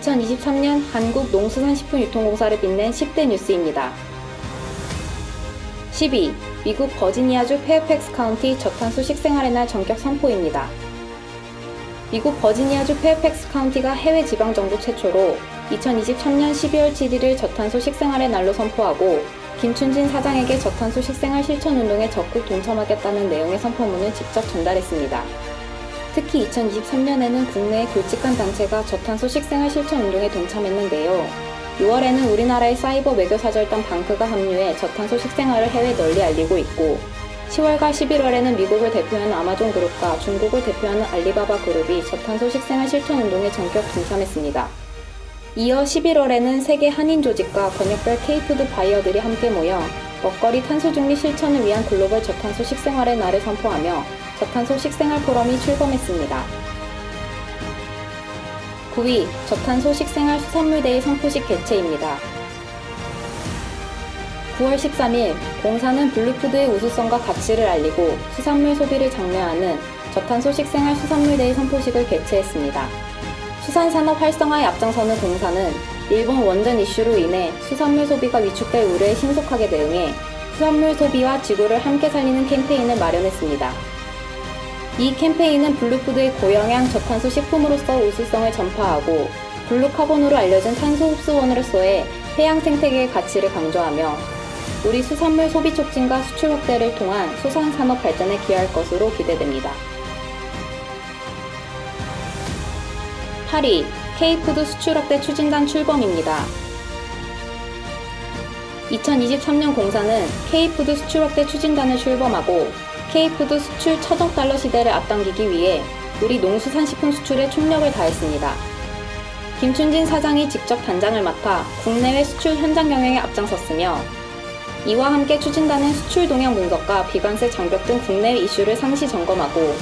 2023년 한국농수산식품유통공사를 빛낸 10대 뉴스입니다. 12. 미국 버지니아주 페어팩스 카운티 저탄소 식생활의 날 전격 선포입니다. 미국 버지니아주 페어팩스 카운티가 해외 지방정부 최초로 2023년 12월 7일을 저탄소 식생활의 날로 선포하고 김춘진 사장에게 저탄소 식생활 실천운동에 적극 동참하겠다는 내용의 선포문을 직접 전달했습니다. 특히 2023년에는 국내의 굵직한 단체가 저탄소 식생활 실천운동에 동참했는데요. 6월에는 우리나라의 사이버 외교사절단 방크가 합류해 저탄소 식생활을 해외 널리 알리고 있고 10월과 11월에는 미국을 대표하는 아마존 그룹과 중국을 대표하는 알리바바 그룹이 저탄소 식생활 실천운동에 전격 동참했습니다. 이어 11월에는 세계 한인 조직과 번역별 K푸드 바이어들이 함께 모여 먹거리 탄소중립 실천을 위한 글로벌 저탄소 식생활의 날을 선포하며 저탄소 식생활 포럼이 출범했습니다. 9위 저탄소 식생활 수산물 데이 선포식 개최입니다. 9월 13일 공사는 블루푸드의 우수성과 가치를 알리고 수산물 소비를 장려하는 저탄소 식생활 수산물 데이 선포식을 개최했습니다. 수산산업 활성화에 앞장서는 공사는 일본 원전 이슈로 인해 수산물 소비가 위축될 우려에 신속하게 대응해 수산물 소비와 지구를 함께 살리는 캠페인을 마련했습니다. 이 캠페인은 블루푸드의 고영양 저탄소 식품으로서 우수성을 전파하고 블루카본으로 알려진 탄소 흡수원으로서의 해양 생태계의 가치를 강조하며 우리 수산물 소비 촉진과 수출 확대를 통한 수산산업 발전에 기여할 것으로 기대됩니다. 8위 K푸드 수출 확대 추진단 출범입니다. 2023년 공사는 K푸드 수출 확대 추진단을 출범하고 K푸드 수출 1,000억 달러 시대를 앞당기기 위해 우리 농수산식품 수출에 총력을 다했습니다. 김춘진 사장이 직접 단장을 맡아 국내외 수출 현장 경영에 앞장섰으며 이와 함께 추진단은 수출 동향 분석과 비관세 장벽 등 국내외 이슈를 상시 점검하고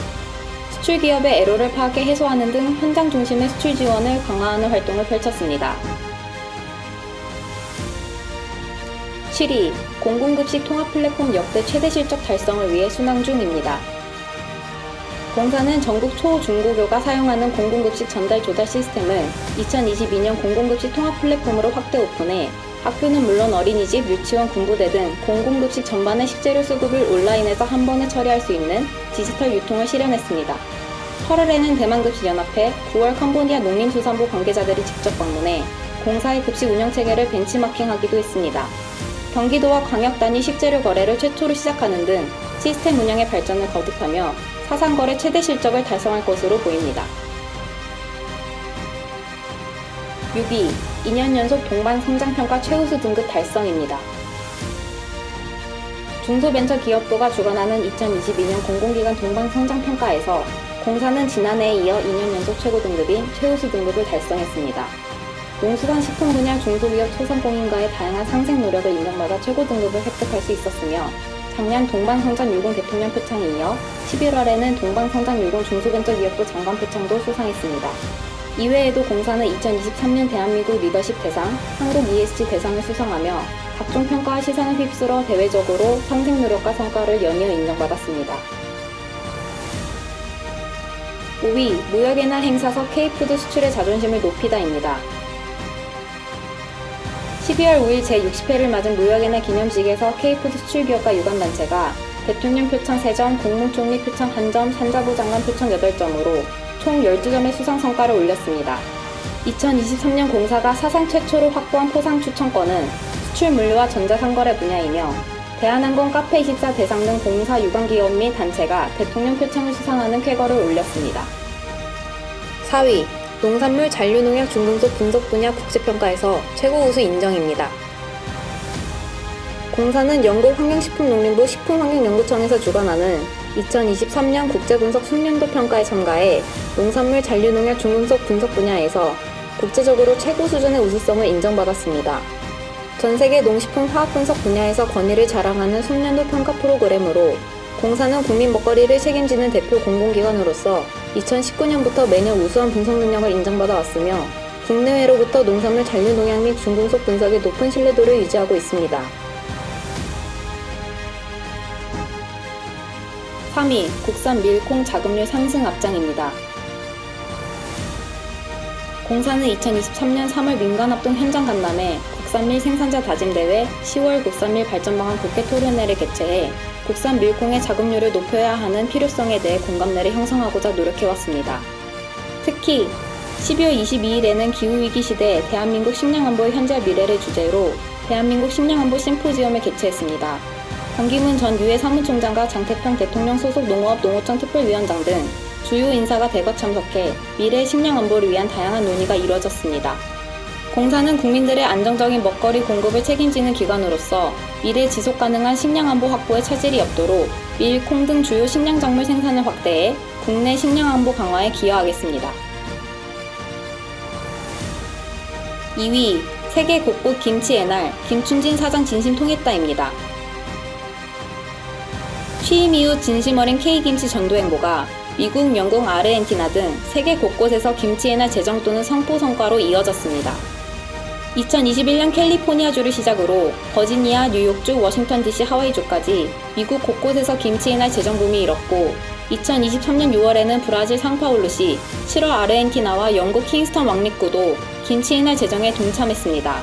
수출 기업의 애로를 파악해 해소하는 등 현장 중심의 수출 지원을 강화하는 활동을 펼쳤습니다. 7위 공공급식 통합 플랫폼 역대 최대 실적 달성을 위해 순항 중입니다. 공사는 전국 초, 중고교가 사용하는 공공급식 전달 조달 시스템을 2022년 공공급식 통합 플랫폼으로 확대 오픈해 학교는 물론 어린이집, 유치원, 군부대 등 공공급식 전반의 식재료 수급을 온라인에서 한 번에 처리할 수 있는 디지털 유통을 실현했습니다. 8월에는 대만급식연합회, 9월 캄보디아 농림수산부 관계자들이 직접 방문해 공사의 급식 운영체계를 벤치마킹하기도 했습니다. 경기도와 광역 단위 식재료 거래를 최초로 시작하는 등 시스템 운영의 발전을 거듭하며 사상거래 최대 실적을 달성할 것으로 보입니다. 6위 2년 연속 동반성장평가 최우수 등급 달성입니다. 중소벤처기업부가 주관하는 2022년 공공기관 동반성장평가에서 공사는 지난해에 이어 2년 연속 최고 등급인 최우수 등급을 달성했습니다. 농수산식품 분야 중소기업 소상공인과의 다양한 상생 노력을 인정받아 최고 등급을 획득할 수 있었으며 작년 동반성장 유공 대통령 표창에 이어 11월에는 동반성장 유공 중소벤처기업부 장관 표창도 수상했습니다. 이외에도 공사는 2023년 대한민국 리더십 대상, 한국 ESG 대상을 수상하며 각종 평가와 시상을 휩쓸어 대외적으로 상생 노력과 성과를 연이어 인정받았습니다. 5위 무역의 날 행사서 K푸드 수출의 자존심을 높이다입니다. 12월 5일 제60회를 맞은 무역의 날 기념식에서 K푸드 수출기업과 유관단체가 대통령 표창 3점, 국무총리 표창 1점, 산자부 장관 표창 8점으로 총 12점의 수상 성과를 올렸습니다. 2023년 공사가 사상 최초로 확보한 포상 추천권은 수출 물류와 전자상거래 분야이며 대한항공 카페24 대상 등 공사 유관기업 및 단체가 대통령 표창을 수상하는 쾌거를 올렸습니다. 4위 농산물 잔류농약 중금속 분석 분야 국제평가에서 최고 우수 인정입니다. 공사는 영국 환경식품농림부 식품환경연구청에서 주관하는 2023년 국제분석 숙련도 평가에 참가해 농산물 잔류농약 중금속 분석 분야에서 국제적으로 최고 수준의 우수성을 인정받았습니다. 전세계 농식품 화학 분석 분야에서 권위를 자랑하는 숙련도 평가 프로그램으로 공사는 국민 먹거리를 책임지는 대표 공공기관으로서 2019년부터 매년 우수한 분석 능력을 인정받아 왔으며 국내외로부터 농산물 잔류농약 및 중금속 분석의 높은 신뢰도를 유지하고 있습니다. 3위 국산 밀콩 자급률 상승 앞장입니다. 공사는 2023년 3월 민간합동 현장 간담회, 국산밀 생산자 다짐대회, 10월 국산밀 발전방안 국회 토론회를 개최해 국산 밀콩의 자급률을 높여야 하는 필요성에 대해 공감대를 형성하고자 노력해왔습니다. 특히 12월 22일에는 기후위기 시대 대한민국 식량안보의 현재 미래를 주제로 대한민국 식량안보 심포지엄을 개최했습니다. 반기문 전 유해 사무총장과 장태평 대통령 소속 농어업 농어청 특별위원장 등 주요 인사가 대거 참석해 미래 식량 안보를 위한 다양한 논의가 이루어졌습니다. 공사는 국민들의 안정적인 먹거리 공급을 책임지는 기관으로서 미래 지속 가능한 식량 안보 확보에 차질이 없도록 밀, 콩 등 주요 식량 작물 생산을 확대해 국내 식량 안보 강화에 기여하겠습니다. 2위, 세계 곳곳 김치의 날, 김춘진 사장 진심 통했다입니다. 취임 이후 진심 어린 K김치 전도 행보가 미국, 영국, 아르헨티나 등 세계 곳곳에서 김치의 날 제정 또는 선포 성과로 이어졌습니다. 2021년 캘리포니아주를 시작으로 버지니아, 뉴욕주, 워싱턴 DC, 하와이주까지 미국 곳곳에서 김치의 날 제정 붐이 일었고 2023년 6월에는 브라질 상파울루시, 7월 아르헨티나와 영국 킹스턴 왕립구도 김치의 날 제정에 동참했습니다.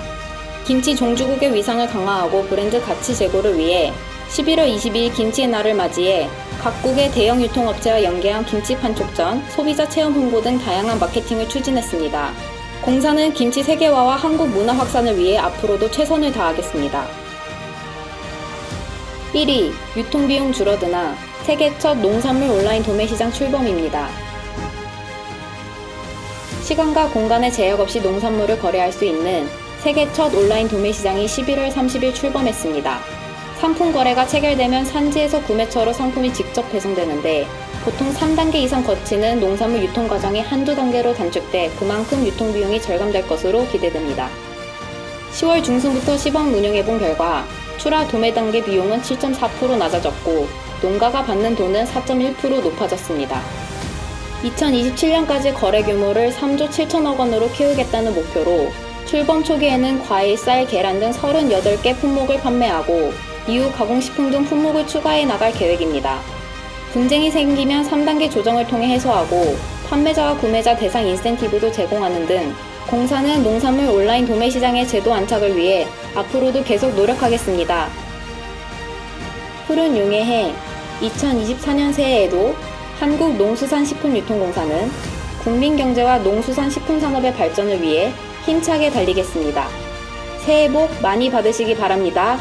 김치 종주국의 위상을 강화하고 브랜드 가치 제고를 위해 11월 22일 김치의 날을 맞이해 각국의 대형 유통업체와 연계한 김치 판촉전, 소비자 체험 홍보 등 다양한 마케팅을 추진했습니다. 공사는 김치 세계화와 한국 문화 확산을 위해 앞으로도 최선을 다하겠습니다. 1위, 유통비용 줄어드나 세계 첫 농산물 온라인 도매시장 출범입니다. 시간과 공간의 제약 없이 농산물을 거래할 수 있는 세계 첫 온라인 도매시장이 11월 30일 출범했습니다. 상품 거래가 체결되면 산지에서 구매처로 상품이 직접 배송되는데 보통 3단계 이상 거치는 농산물 유통 과정이 한두 단계로 단축돼 그만큼 유통비용이 절감될 것으로 기대됩니다. 10월 중순부터 시범 운영해본 결과 출하 도매 단계 비용은 7.4% 낮아졌고 농가가 받는 돈은 4.1% 높아졌습니다. 2027년까지 거래 규모를 3조 7천억 원으로 키우겠다는 목표로 출범 초기에는 과일, 쌀, 계란 등 38개 품목을 판매하고 이후 가공식품 등 품목을 추가해 나갈 계획입니다. 분쟁이 생기면 3단계 조정을 통해 해소하고 판매자와 구매자 대상 인센티브도 제공하는 등 공사는 농산물 온라인 도매 시장의 제도 안착을 위해 앞으로도 계속 노력하겠습니다. 푸른 용의 해 2024년 새해에도 한국농수산식품유통공사는 국민경제와 농수산식품산업의 발전을 위해 힘차게 달리겠습니다. 새해 복 많이 받으시기 바랍니다.